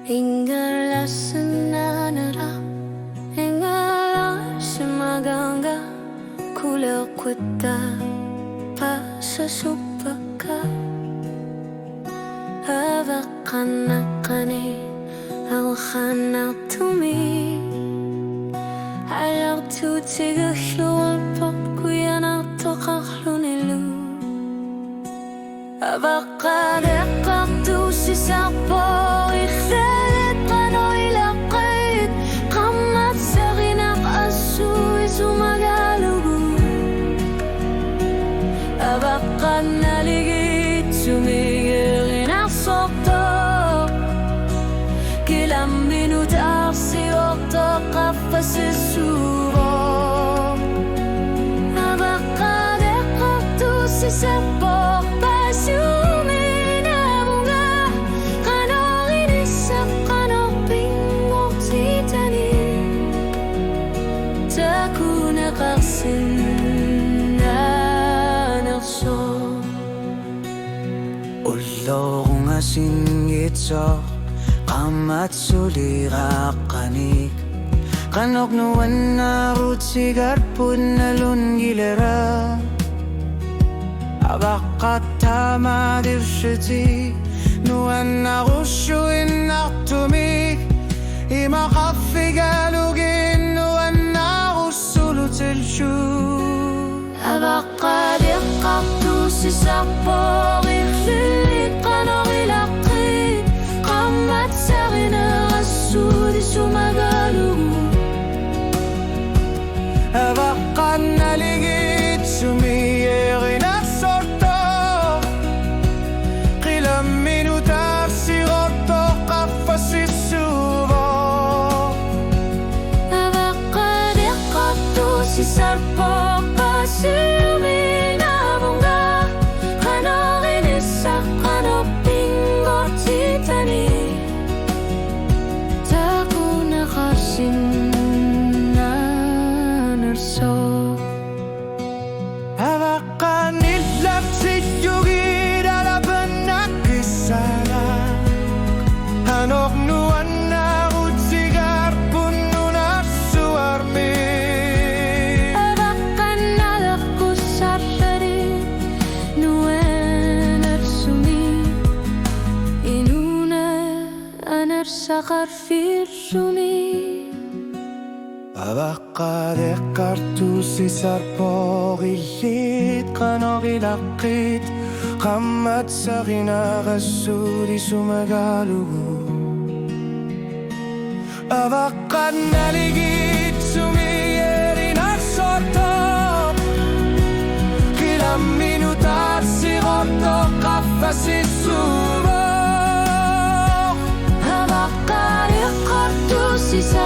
Ingalasan na narap Ingalasan maganga Kula kwita Pasasupaka Avakanakani Awakanatumi Ayak tutiga hluwal pop Kuyana tokaklunilu Avakadekak tu sisapo Ikhlet kanoy lakit Kamat sa kinak asoy Sumagalugu Avakad naligit Sumigil inasokto Kilang minutar siokto Kapasisuro Avakadekak tu sisapo Ulo kong asingit sa kamat sulira kanik Kanok nuwan na rut sigar pun nalun gilera Abakat tama dirshiti nuwan na rushuin na tumik Ima kafigalugin nuwan na rusulut ilshu Abakat yakaktu sisapor Ikhlit kanong ilakit Kamat sa kinakasudi sumagalugu Abakat naligit sumiyeri na sorto Kilang minutar siroto kapasisubo Abakat yakaktu sisapor Pasumi na bunga Kanong inisak kanong pingot titani Tago nakasin na narso Abakat nilap si Yugi Dalaban na kisala Hanok nuwan na utsigar puno na suarmi Sakar firshumi Abakadekar tu sisar pogilit Kanogilakit Kamat sa kinakasudi sumagalugu Abakad naligit sumiyeri na soto Kilang minutar siroto kapasisubo Abakar yakaktu sisa